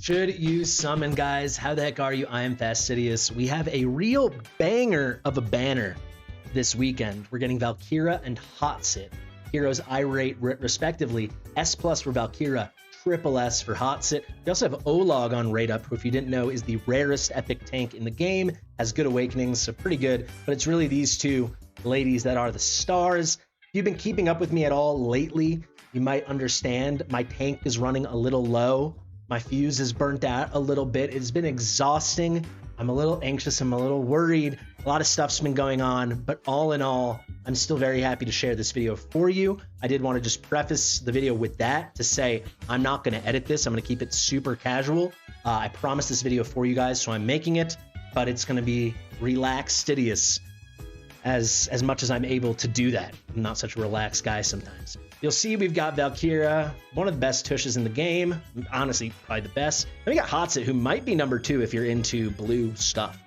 Should you summon, guys? How the heck are you? I am Fastidious. We have a real banger of a banner this weekend. We're getting Valkyra and Hatssut. Heroes I rate respectively. S+ for Valkyra, SSS for Hatssut. We also have Olog on rate up, who, if you didn't know, is the rarest epic tank in the game. Has good awakenings, so pretty good. But it's really these two ladies that are the stars. If you've been keeping up with me at all lately, you might understand my tank is running a little low. My fuse is burnt out a little bit. It's been exhausting. I'm a little anxious. I'm a little worried. A lot of stuff's been going on, but all in all, I'm still very happy to share this video for you. I did want to just preface the video with that to say I'm not going to edit this. I'm going to keep it super casual. I promised this video for you guys, so I'm making it, but it's going to be relaxed-idious as much as I'm able to do that. I'm not such a relaxed guy sometimes. You'll see we've got Valkyra, one of the best tushes in the game. Honestly, probably the best. Then we got Hatssut, who might be number 2 if you're into blue stuff.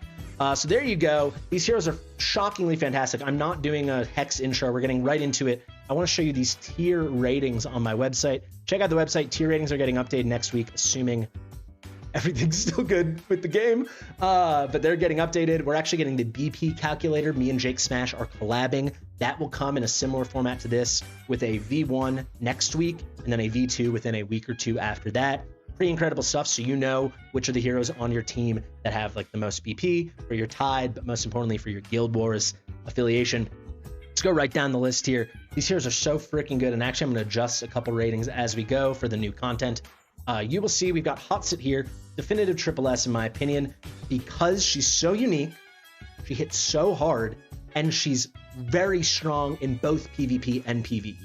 So there you go. These heroes are shockingly fantastic. I'm not doing a hex intro. We're getting right into it. I want to show you these tier ratings on my website. Check out the website. Tier ratings are getting updated next week, assuming everything's still good with the game, but they're getting updated. We're actually getting the BP calculator. Me and Jake Smash are collabing. That will come in a similar format to this, with a V1 next week and then a V2 within a week or two after that. Pretty incredible stuff, so you know which are the heroes on your team that have like the most BP for your Tide, but most importantly for your Guild Wars affiliation. Let's go right down the list here. These heroes are so freaking good, and actually I'm going to adjust a couple ratings as we go for the new content. You will see we've got Hatssut here, definitive SSS in my opinion, because she's so unique, she hits so hard, and she's very strong in both PvP and PvE.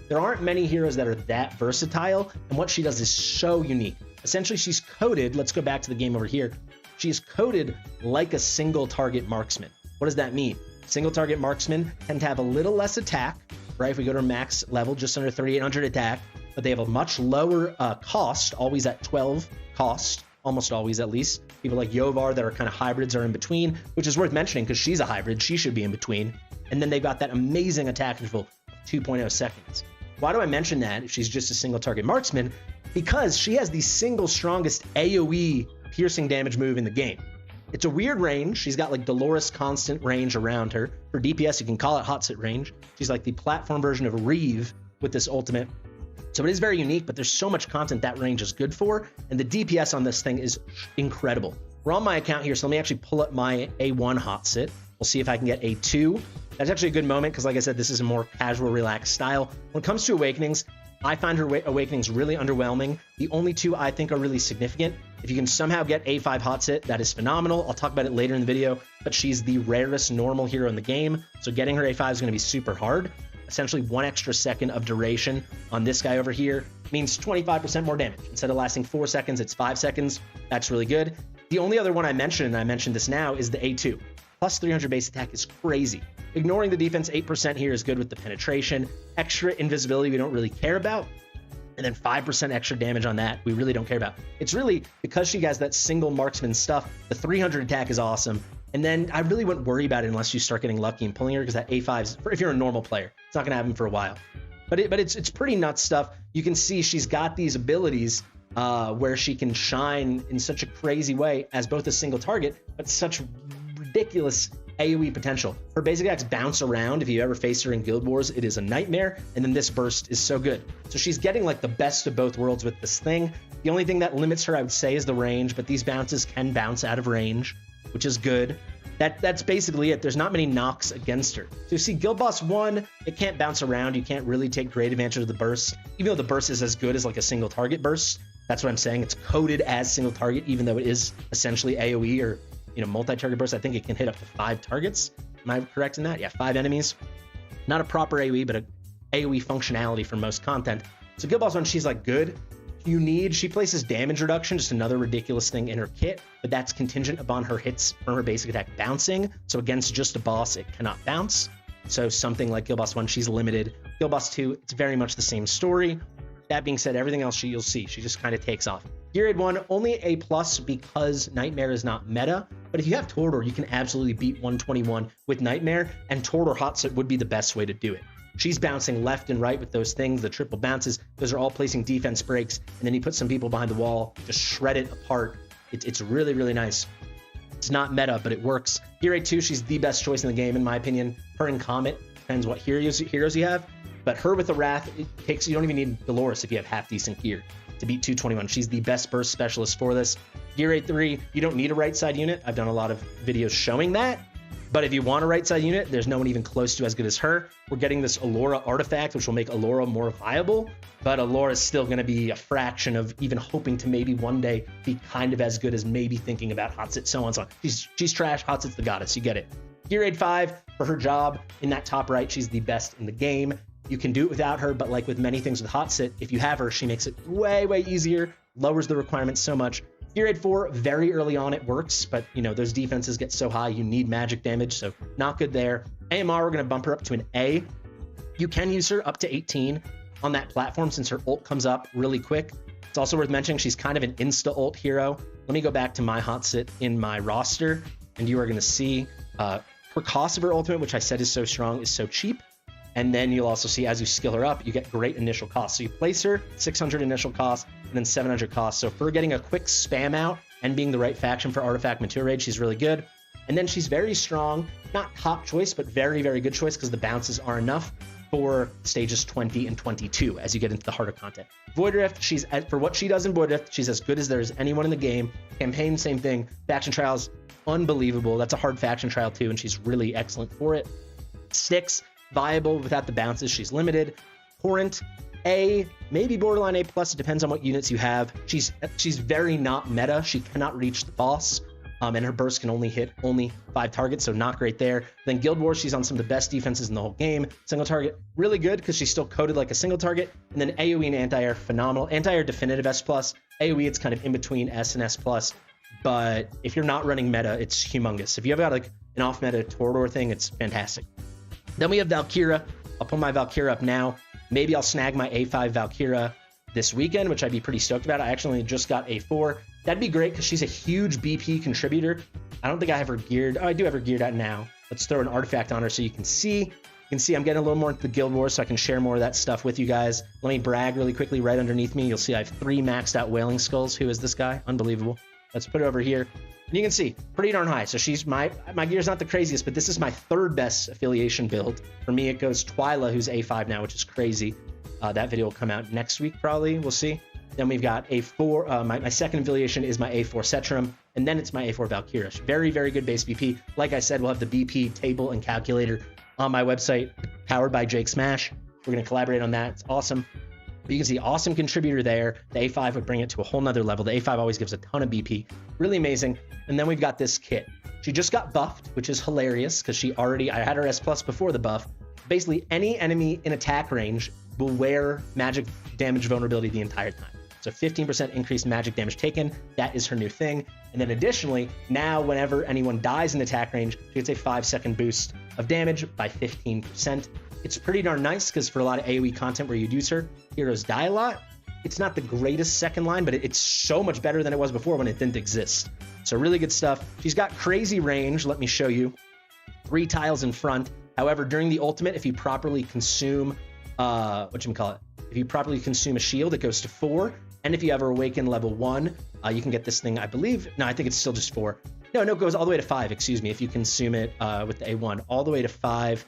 There aren't many heroes that are that versatile, and what she does is so unique. Essentially, she's coded, let's go back to the game over here, she is coded like a single target marksman. What does that mean? Single target marksmen tend to have a little less attack, right? If we go to max level, just under 3,800 attack, but they have a much lower cost, always at 12 cost, almost always at least. People like Yovar that are kind of hybrids are in between, which is worth mentioning because she's a hybrid. She should be in between. And then they've got that amazing attack interval of 2.0 seconds. Why do I mention that if she's just a single target marksman? Because she has the single strongest AoE piercing damage move in the game. It's a weird range. She's got like Dolores constant range around her. For DPS, you can call it Hatssut range. She's like the platform version of Reeve with this ultimate. So it is very unique, but there's so much content that range is good for, and the DPS on this thing is incredible. We're on my account here, so let me actually pull up my A1 Hatssut. We'll see if I can get A2. That's actually a good moment, because like I said, this is a more casual, relaxed style. When it comes to awakenings, I find her awakenings really underwhelming. The only two I think are really significant. If you can somehow get A5 Hatssut, that is phenomenal. I'll talk about it later in the video, but she's the rarest normal hero in the game, so getting her A5 is going to be super hard. Essentially 1 extra second of duration on this guy over here means 25% more damage. Instead of lasting 4 seconds, it's 5 seconds. That's really good. The only other one I mentioned, and I mentioned this now, is the A2. Plus 300 base attack is crazy. Ignoring the defense, 8% here is good with the penetration. Extra invisibility we don't really care about. And then 5% extra damage on that we really don't care about. It's really, because she has that single marksman stuff, the 300 attack is awesome. And then I really wouldn't worry about it unless you start getting lucky and pulling her, because that A5's, if you're a normal player, it's not going to happen for a while. But it's pretty nuts stuff. You can see she's got these abilities where she can shine in such a crazy way as both a single target, but such ridiculous AoE potential. Her basic attacks bounce around. If you ever face her in Guild Wars, it is a nightmare. And then this burst is so good. So she's getting like the best of both worlds with this thing. The only thing that limits her, I would say, is the range, but these bounces can bounce out of range, which is good. That's basically it. There's not many knocks against her. So you see Guild Boss 1, it can't bounce around. You can't really take great advantage of the burst, even though the burst is as good as like a single target burst. That's what I'm saying. It's coded as single target, even though it is essentially AoE or, you know, multi-target burst. I think it can hit up to 5 targets. Am I correct in that? Yeah, 5 enemies. Not a proper AoE, but a AoE functionality for most content. So Guild Boss 1, she's like good. She places damage reduction, just another ridiculous thing in her kit, but that's contingent upon her hits from her basic attack bouncing. So against just a boss, it cannot bounce. So something like Guild Boss 1, she's limited. Guild Boss 2, it's very much the same story. That being said, everything else you'll see, she just kind of takes off. Geared 1, only A+ because Nightmare is not meta, but if you have Torador, you can absolutely beat 121 with Nightmare, and Torador Hatssut would be the best way to do it. she's bouncing left and right with those things, the triple bounces. Those are all placing defense breaks. And then you put some people behind the wall, just shred it apart. It's really, really nice. It's not meta, but it works. Gear 2, she's the best choice in the game, in my opinion. Her and Comet, depends what heroes you have. But her with the Wrath, you don't even need Dolores if you have half decent gear to beat 221. She's the best burst specialist for this. Gear 3, you don't need a right side unit. I've done a lot of videos showing that. But if you want a right side unit, there's no one even close to as good as her. We're getting this Allura artifact, which will make Allura more viable. But Allura is still going to be a fraction of even hoping to maybe one day be kind of as good as maybe thinking about Hatssut, so on and so on. She's trash. Hatsut's the goddess. You get it. Gear 5, for her job in that top right, she's the best in the game. You can do it without her, but like with many things with Hatssut, if you have her, she makes it way, way easier, lowers the requirements so much. Gear 4, very early on it works, but you know, those defenses get so high, you need magic damage, so not good there. AMR, we're gonna bump her up to an A. You can use her up to 18 on that platform since her ult comes up really quick. It's also worth mentioning she's kind of an insta-ult hero. Let me go back to my Hatssut in my roster, and you are gonna see her cost of her ultimate, which I said is so strong, is so cheap. And then you'll also see as you skill her up, you get great initial cost. So you place her, 600 initial cost, and then 700 cost. So for getting a quick spam out and being the right faction for Artifact Mature Raid, she's really good. And then she's very strong, not top choice, but very, very good choice because the bounces are enough for stages 20 and 22 as you get into the harder content. Void Rift, for what she does in Void Rift, she's as good as there's anyone in the game. Campaign, same thing. Faction Trials, unbelievable. That's a hard faction trial too, and she's really excellent for it. Styx, viable without the bounces, she's limited. Torrent, A, maybe borderline A+, it depends on what units you have. She's very not meta. She cannot reach the boss, and her burst can only hit 5 targets, so not great there. Then Guild Wars, she's on some of the best defenses in the whole game. Single target, really good because she's still coded like a single target. And then AoE and anti-air, phenomenal. Anti-air definitive S+. AoE, it's kind of in between S and S+. But if you're not running meta, it's humongous. If you have got like an off-meta Torador thing, it's fantastic. Then we have Valkyra. I'll pull my Valkyra up now. Maybe I'll snag my A5 Valkyra this weekend, which I'd be pretty stoked about. I actually just got A4. That'd be great because she's a huge BP contributor. I don't think I have her geared. Oh, I do have her geared out now. Let's throw an artifact on her so you can see. You can see I'm getting a little more into the Guild Wars so I can share more of that stuff with you guys. Let me brag really quickly. Right underneath me, you'll see I have 3 maxed out Wailing Skulls. Who is this guy? Unbelievable. Let's put it over here. And you can see, pretty darn high. So she's my gear's not the craziest, but this is my 3rd best affiliation build. For me, it goes Twyla, who's A5 now, which is crazy. That video will come out next week, probably. We'll see. Then we've got A4. My 2nd affiliation is my A4 Cetrum, and then it's my A4 Valkyra. Very, very good base BP. Like I said, we'll have the BP table and calculator on my website, powered by Jake Smash. We're going to collaborate on that. It's awesome. But you can see awesome contributor there. The A5 would bring it to a whole nother level. The A5 always gives a ton of BP. Really amazing. And then we've got this kit. She just got buffed, which is hilarious because I had her S+ before the buff. Basically, any enemy in attack range will wear magic damage vulnerability the entire time. So 15% increased magic damage taken. That is her new thing. And then additionally, now whenever anyone dies in attack range, she gets a 5-second boost of damage by 15%. It's pretty darn nice because for a lot of AoE content where you'd use her, heroes die a lot. It's not the greatest second line, but it's so much better than it was before when it didn't exist. So really good stuff. She's got crazy range. Let me show you. 3 tiles in front. However, during the ultimate, if you properly consume, if you properly consume a shield, it goes to 4. And if you have her awaken level 1, you can get this thing, I believe. No, I think it's still just 4. No, it goes all the way to 5, excuse me, if you consume it with the A1, all the way to 5.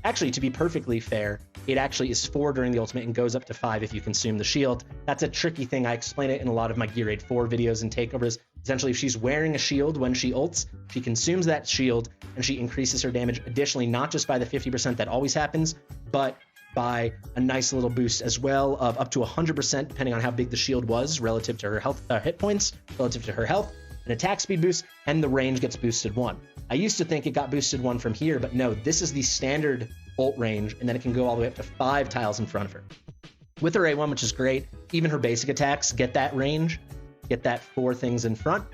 Actually, to be perfectly fair, it actually is 4 during the ultimate and goes up to 5 if you consume the shield. That's a tricky thing. I explain it in a lot of my Gear Raid 4 videos and takeovers. Essentially, if she's wearing a shield when she ults, she consumes that shield and she increases her damage additionally, not just by the 50% that always happens, but by a nice little boost as well of up to 100%, depending on how big the shield was relative to her health, hit points, relative to her health, an attack speed boost, and the range gets boosted 1. I used to think it got boosted 1 from here, but no, this is the standard ult range, and then it can go all the way up to 5 tiles in front of her. With her A1, which is great, even her basic attacks get that range, get that 4 things in front.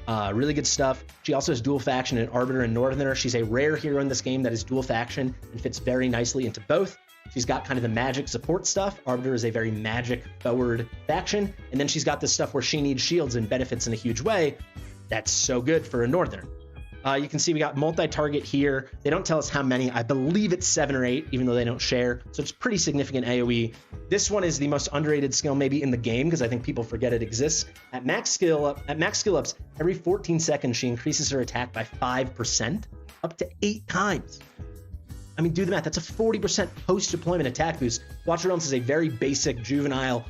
Really good stuff. She also has dual faction in Arbiter and Northerner. She's a rare hero in this game that is dual faction and fits very nicely into both. She's got kind of the magic support stuff. Arbiter is a very magic forward faction. And then she's got this stuff where she needs shields and benefits in a huge way. That's so good for a Northerner. You can see we got multi-target here. They don't tell us how many. I believe it's 7 or 8, even though they don't share. So it's pretty significant AoE. This one is the most underrated skill maybe in the game because I think people forget it exists. At max skill ups, every 14 seconds she increases her attack by 5%, up to 8 times. I mean, do the math. That's a 40% post-deployment attack boost. Watch Realms is a very basic juvenile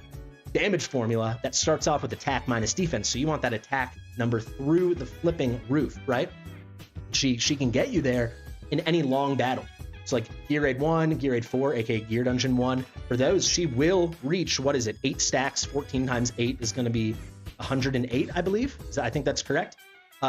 damage formula that starts off with attack minus defense. So you want that attack number through the flipping roof, right? She can get you there in any long battle. So like Gear Raid 1, Gear Raid 4, aka Gear Dungeon 1. For those, she will reach, what is it, 8 stacks. 14 times 8 is going to be 108, I believe. So I think that's correct.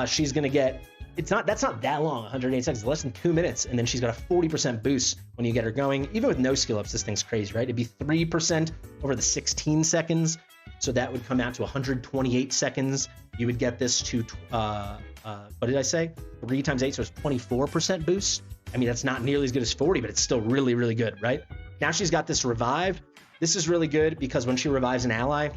She's going to get, that's not that long, 108 seconds, less than 2 minutes. And then she's got a 40% boost when you get her going. Even with no skill ups, this thing's crazy, right? It'd be 3% over the 16 seconds. So that would come out to 128 seconds. You would get this to, what did I say? 3 times 8, so it's 24% boost. I mean, that's not nearly as good as 40, but it's still really, really good, right? Now she's got this revived. This is really good because when she revives an ally,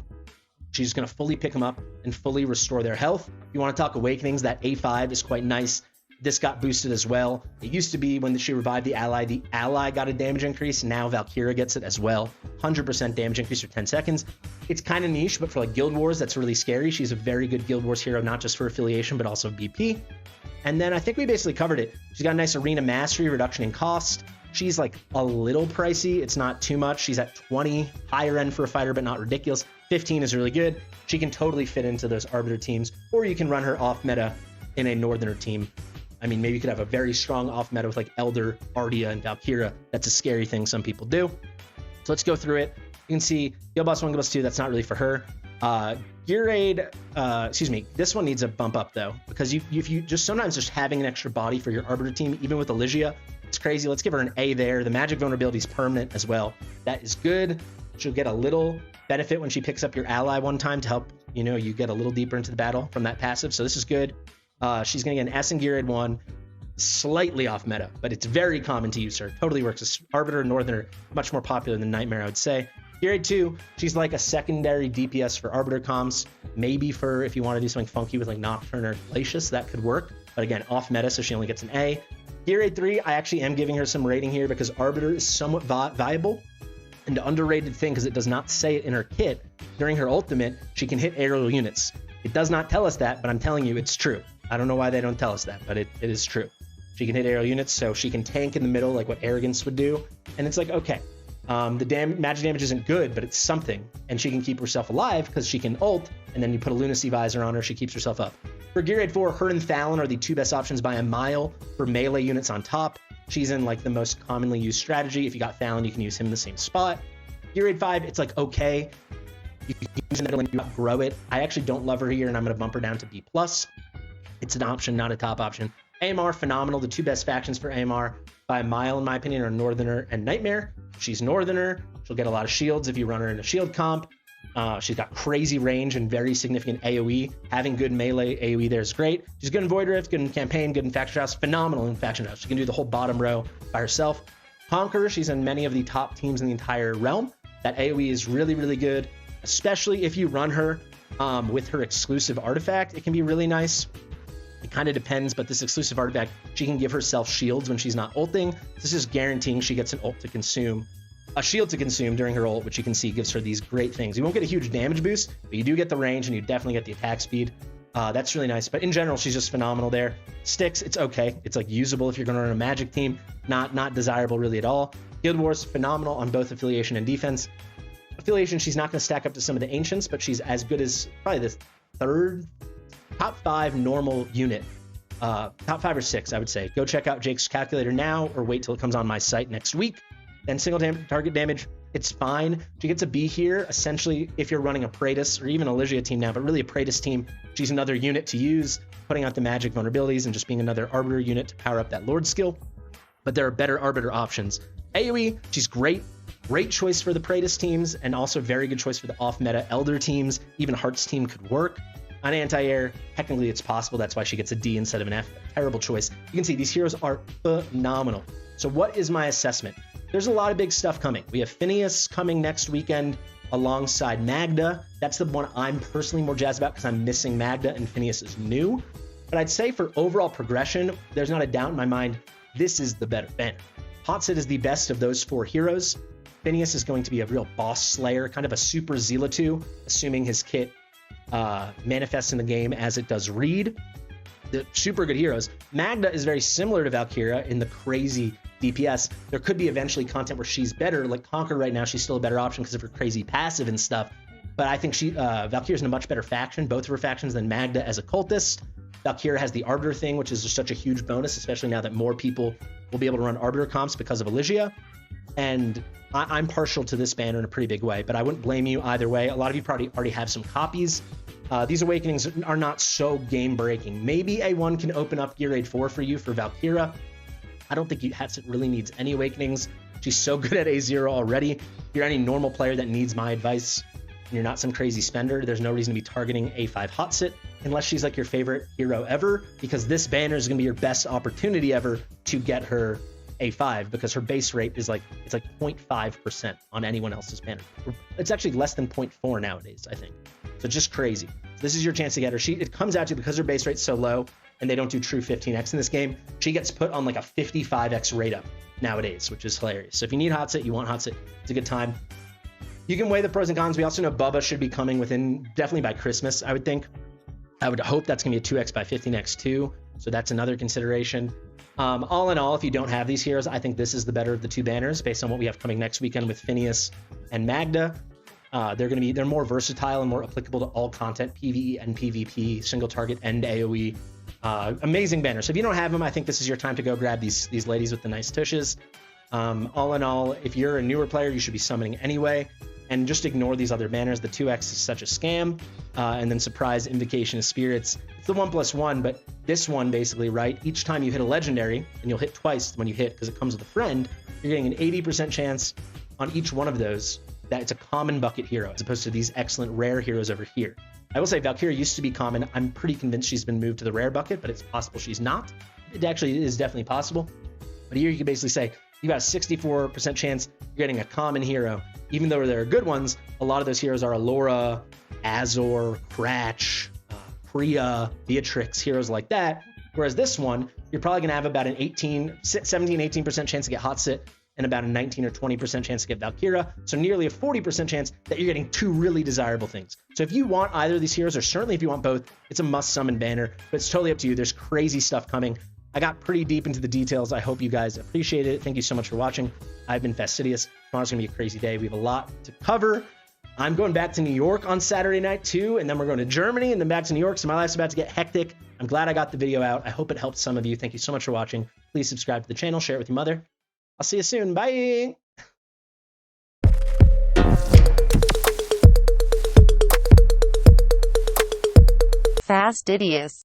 she's going to fully pick them up and fully restore their health. If you want to talk awakenings, that A5 is quite nice. This got boosted as well. It used to be when she revived the ally got a damage increase. Now Valkyra gets it as well. 100% damage increase for 10 seconds. It's kind of niche, but for like Guild Wars, that's really scary. She's a very good Guild Wars hero, not just for affiliation, but also BP. And then I think we basically covered it. She's got a nice arena mastery, reduction in cost. She's like a little pricey. It's not too much. She's at 20, higher end for a fighter, but not ridiculous. 15 is really good. She can totally fit into those Arbiter teams, or you can run her off meta in a Northerner team. I mean, maybe you could have a very strong off meta with like Elder, Ardia, and Valkyra. That's a scary thing some people do. So let's go through it. You can see Guild Boss 1, Guild Boss 2, that's not really for her. Gear Raid, this one needs a bump up though, because if you just sometimes just having an extra body for your Arbiter team, even with Elysia, it's crazy. Let's give her an A there. The magic vulnerability is permanent as well. That is good. She'll get a little benefit when she picks up your ally one time to help, you get a little deeper into the battle from that passive. So this is good. She's going to get an S in Gear Raid 1, slightly off meta, but it's very common to use her. Totally works. As Arbiter and Northerner, much more popular than Nightmare, I would say. Gear Raid 2, she's like a secondary DPS for Arbiter comms. Maybe for if you want to do something funky with like Nocturne or Glacius, that could work. But again, off meta, so she only gets an A. Gear Raid 3, I actually am giving her some rating here because Arbiter is somewhat valuable. And the underrated thing, because it does not say it in her kit, during her ultimate, she can hit aerial units. It does not tell us that, but I'm telling you, it's true. I don't know why they don't tell us that, but it is true. She can hit aerial units, so she can tank in the middle like what Arrogance would do. And it's like, okay, the magic damage isn't good, but it's something. And she can keep herself alive because she can ult, and then you put a Lunacy Visor on her, she keeps herself up. For Gear Raid 4, her and Thalon are the 2 best options by a mile for melee units on top. She's in like the most commonly used strategy. If you got Thalon, you can use him in the same spot. Gear Raid 5, it's like okay. You can use it and grow it. I actually don't love her here, and I'm going to bump her down to B+. It's an option, not a top option. AMR, phenomenal. The 2 best factions for AMR by a mile, in my opinion, are Northerner and Nightmare. She's Northerner. She'll get a lot of shields if you run her in a shield comp. She's got crazy range and very significant AoE. Having good melee AoE there is great. She's good in Void Rift, good in Campaign, good in Faction House, phenomenal in Faction House. She can do the whole bottom row by herself. Conqueror, she's in many of the top teams in the entire realm. That AoE is really, really good, especially if you run her with her exclusive artifact. It can be really nice. It kind of depends, but this exclusive artifact, she can give herself shields when she's not ulting. This is guaranteeing she gets an ult to consume, a shield to consume during her ult, which you can see gives her these great things. You won't get a huge damage boost, but you do get the range and you definitely get the attack speed. That's really nice, but in general, she's just phenomenal there. Sticks, it's okay. It's like usable if you're going to run a magic team, not desirable really at all. Guild Wars, phenomenal on both affiliation and defense. Affiliation, she's not going to stack up to some of the ancients, but she's as good as probably the top 5 normal unit. Top 5 or 6, I would say. Go check out Jake's calculator now or wait till it comes on my site next week. Then single target damage, it's fine. She gets a B here, essentially, if you're running a Praetus or even a Elysia team now, but really a Praetus team. She's another unit to use, putting out the magic vulnerabilities and just being another Arbiter unit to power up that Lord skill. But there are better Arbiter options. AoE, she's great. Great choice for the Praetus teams and also very good choice for the off-meta Elder teams. Even Heart's team could work. On anti-air, technically it's possible. That's why she gets a D instead of an F. Terrible choice. You can see these heroes are phenomenal. So what is my assessment? There's a lot of big stuff coming. We have Phineas coming next weekend alongside Magda. That's the one I'm personally more jazzed about because I'm missing Magda and Phineas is new. But I'd say for overall progression, there's not a doubt in my mind, this is the better banner. Hatssut is the best of those 4 heroes. Phineas is going to be a real boss slayer, kind of a super Zealatu, assuming his kit manifests in the game as it does read. The super good heroes. Magda is very similar to Valkyra in the crazy DPS. There could be eventually content where she's better. Like Conquer right now, she's still a better option because of her crazy passive and stuff. But I think Valkyra's in a much better faction, both of her factions, than Magda as a cultist. Valkyra has the Arbiter thing, which is just such a huge bonus, especially now that more people will be able to run Arbiter comps because of Elysia. And I'm partial to this banner in a pretty big way, but I wouldn't blame you either way. A lot of you probably already have some copies. These awakenings are not so game-breaking. Maybe A1 can open up Gear Raid 4 for you for Valkyra. I don't think Hatssut really needs any awakenings. She's so good at A0 already. If you're any normal player that needs my advice, and you're not some crazy spender, there's no reason to be targeting A5 Hatssut unless she's like your favorite hero ever, because this banner is going to be your best opportunity ever to get her A5, because her base rate is like, it's like 0.5% on anyone else's banner. It's actually less than 0.4 nowadays, I think. So just crazy. So this is your chance to get her. It comes out to, because her base rate's so low and they don't do true 15x in this game, she gets put on like a 55x rate up nowadays, which is hilarious. So if you need Hatssut, you want Hatssut, it's a good time. You can weigh the pros and cons. We also know Bubba should be coming within, definitely by Christmas, I would think. I would hope that's going to be a 2x by 15x too. So that's another consideration. All in all, if you don't have these heroes, I think this is the better of the 2 banners based on what we have coming next weekend with Phineas and Magda. They're more versatile and more applicable to all content, PvE and PvP, single target and AoE. Amazing banners. So if you don't have them, I think this is your time to go grab these ladies with the nice tushes. All in all, if you're a newer player, you should be summoning anyway. And just ignore these other banners. The 2x is such a scam. And then Surprise, Invocation of Spirits. It's the 1+1, but this one basically, right? Each time you hit a legendary, and you'll hit twice when you hit because it comes with a friend, you're getting an 80% chance on each one of those that it's a common bucket hero, as opposed to these excellent rare heroes over here. I will say Valkyra used to be common. I'm pretty convinced she's been moved to the rare bucket, but it's possible she's not. It actually is definitely possible. But here you can basically say, you got a 64% chance you're getting a common hero. Even though there are good ones, a lot of those heroes are Allura, Azor, Cratch, Priya, Beatrix, heroes like that. Whereas this one, you're probably going to have about an 17-18% chance to get Hatssut and about a 19 or 20% chance to get Valkyra. So nearly a 40% chance that you're getting 2 really desirable things. So if you want either of these heroes, or certainly if you want both, it's a must summon banner, but it's totally up to you. There's crazy stuff coming. I got pretty deep into the details. I hope you guys appreciate it. Thank you so much for watching. I've been Fastidious. Tomorrow's gonna be a crazy day. We have a lot to cover. I'm going back to New York on Saturday night too, and then we're going to Germany and then back to New York. So my life's about to get hectic. I'm glad I got the video out. I hope it helped some of you. Thank you so much for watching. Please subscribe to the channel, share it with your mother. I'll see you soon. Bye. Fastidious.